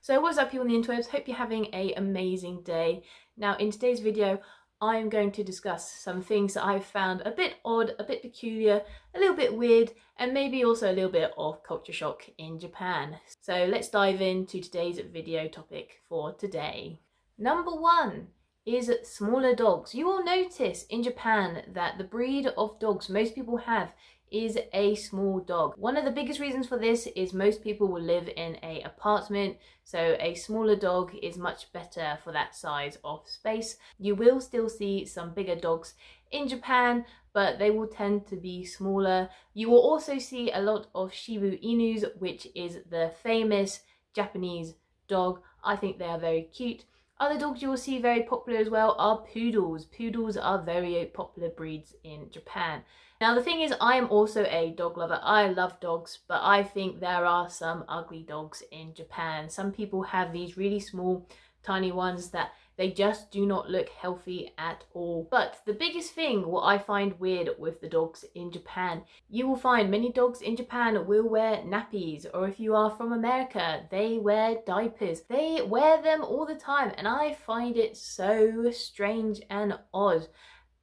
So what's up, people on the interwebs? Hope you're having an amazing day. Now in today's video I'm going to discuss some things that I've found a bit odd, a bit peculiar, a little bit weird, and maybe also a little bit of culture shock in Japan. So let's dive into today's video topic for today. Number one is smaller dogs. You will notice in Japan that the breed of dogs most people have is a small dog. One of the biggest reasons for this is most people will live in an apartment, so a smaller dog is much better for that size of space. You will still see some bigger dogs in Japan, but they will tend to be smaller. You will also see a lot of Shiba Inus, which is the famous Japanese dog. I think they are very cute. Other dogs you will see very popular as well are poodles. Poodles are very popular breeds in Japan. Now the thing is, I am also a dog lover. I love dogs, but I think there are some ugly dogs in Japan. Some people have these really small, tiny ones that they just do not look healthy at all. But the biggest thing, what I find weird with the dogs in Japan, you will find many dogs in Japan will wear nappies, or if you are from America, they wear diapers. They wear them all the time, and I find it so strange and odd.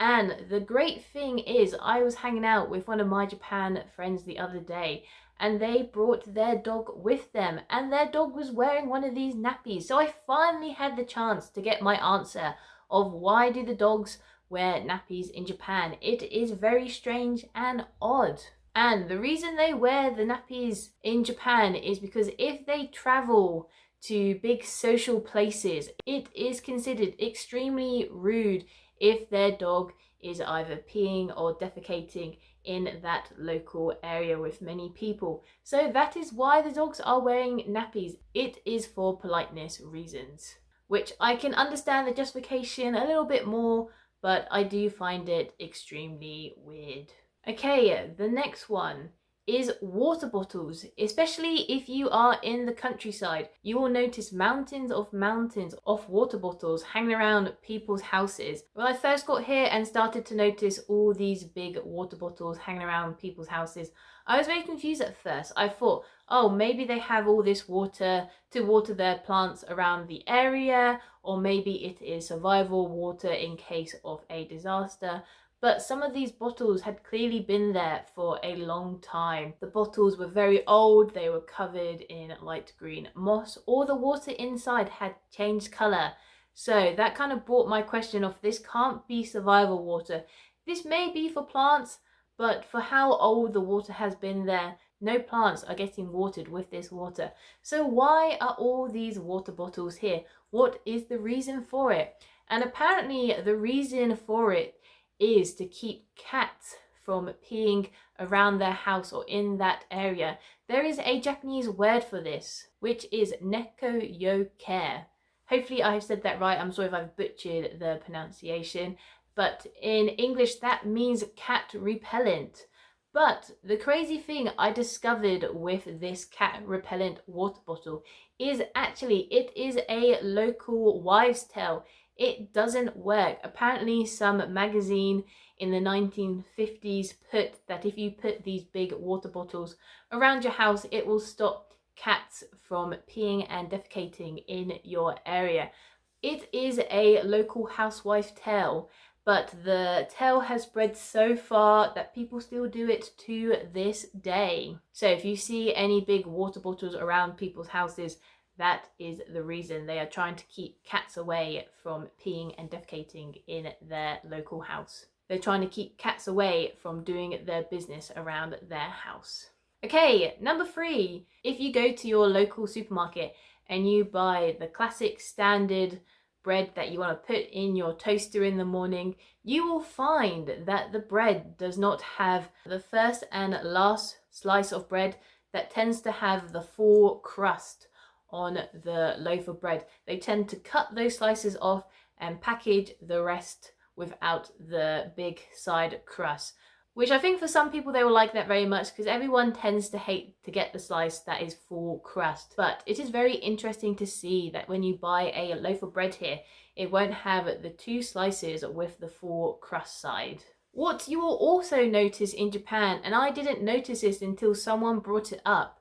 And the great thing is, I was hanging out with one of my Japan friends the other day, and they brought their dog with them, and their dog was wearing one of these nappies. So I finally had the chance to get my answer of why do the dogs wear nappies in Japan. It is very strange and odd. And the reason they wear the nappies in Japan is because if they travel to big social places, it is considered extremely rude if their dog is either peeing or defecating in that local area with many people. So that is why the dogs are wearing nappies. It is for politeness reasons, which I can understand the justification a little bit more, but I do find it extremely weird. Okay, the next one is water bottles. Especially if you are in the countryside, you will notice mountains of water bottles hanging around people's houses. When I first got here and started to notice all these big water bottles hanging around people's houses, I was very confused at first. I thought, oh, maybe they have all this water to water their plants around the area, or maybe it is survival water in case of a disaster. But some of these bottles had clearly been there for a long time. The bottles were very old, they were covered in light green moss, or the water inside had changed colour. So that kind of brought my question of, this can't be survival water. This may be for plants, but for how old the water has been there, no plants are getting watered with this water. So why are all these water bottles here? What is the reason for it? And apparently the reason for it is to keep cats from peeing around their house or in that area. There is a Japanese word for this, which is neko yo care. Hopefully I have said that right. I'm sorry if I've butchered the pronunciation, but in English that means cat repellent. But the crazy thing I discovered with this cat repellent water bottle is actually it is a local wives' tale. It doesn't work. Apparently some magazine in the 1950s put that if you put these big water bottles around your house, it will stop cats from peeing and defecating in your area. It is a local housewife tale, but the tale has spread so far that people still do it to this day. So if you see any big water bottles around people's houses, that is the reason. They are trying to keep cats away from peeing and defecating in their local house. They're trying to keep cats away from doing their business around their house. Okay, number 3. If you go to your local supermarket and you buy the classic standard bread that you want to put in your toaster in the morning, you will find that the bread does not have the first and last slice of bread that tends to have the full crust on the loaf of bread. They tend to cut those slices off and package the rest without the big side crust, which I think for some people they will like that very much, because everyone tends to hate to get the slice that is full crust. But it is very interesting to see that when you buy a loaf of bread here, it won't have the 2 slices with the full crust side. What you will also notice in Japan, and I didn't notice this until someone brought it up,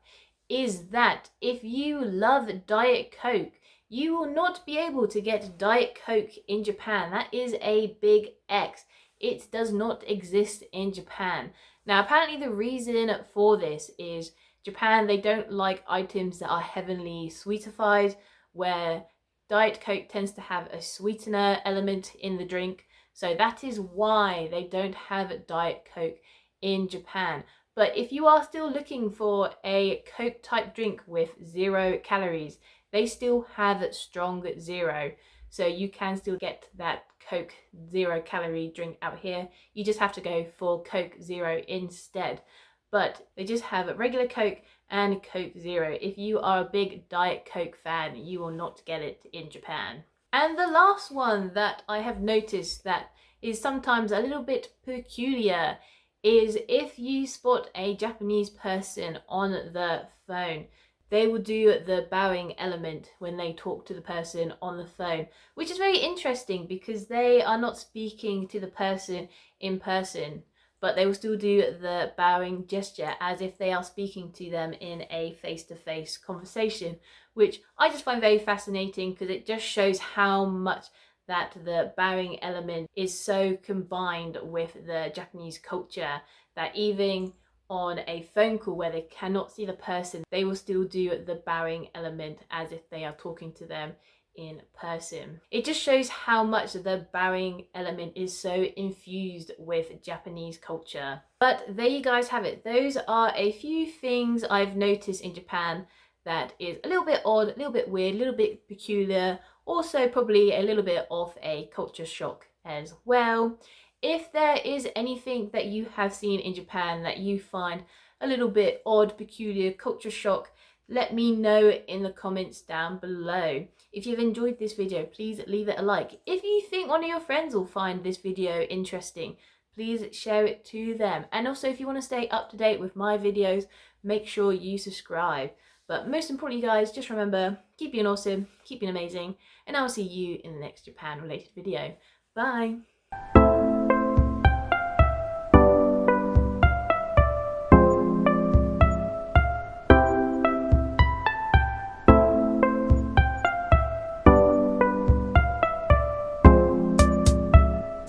is that if you love Diet Coke, you will not be able to get Diet Coke in Japan. That is a big X. It does not exist in Japan. Now, apparently the reason for this is Japan, they don't like items that are heavily sweetified, where Diet Coke tends to have a sweetener element in the drink. So that is why they don't have Diet Coke in Japan. But if you are still looking for a Coke type drink with 0 calories, they still have Strong Zero. So you can still get that Coke 0 calorie drink out here. You just have to go for Coke Zero instead. But they just have regular Coke and Coke Zero. If you are a big Diet Coke fan, you will not get it in Japan. And the last one that I have noticed that is sometimes a little bit peculiar is if you spot a Japanese person on the phone, they will do the bowing element when they talk to the person on the phone, which is very interesting because they are not speaking to the person in person, but they will still do the bowing gesture as if they are speaking to them in a face-to-face conversation, which I just find very fascinating because it just shows how much that the bowing element is so combined with the Japanese culture that even on a phone call where they cannot see the person, they will still do the bowing element as if they are talking to them in person. It just shows how much the bowing element is so infused with Japanese culture. But there you guys have it. Those are a few things I've noticed in Japan that is a little bit odd, a little bit weird, a little bit peculiar, also probably a little bit of a culture shock as well. If there is anything that you have seen in Japan that you find a little bit odd, peculiar, culture shock, let me know in the comments down below. If you've enjoyed this video, please leave it a like. If you think one of your friends will find this video interesting, please share it to them. And also, if you want to stay up to date with my videos, make sure you subscribe. But most importantly, guys, just remember, keep being awesome, keep being amazing, and I'll see you in the next Japan related video. Bye!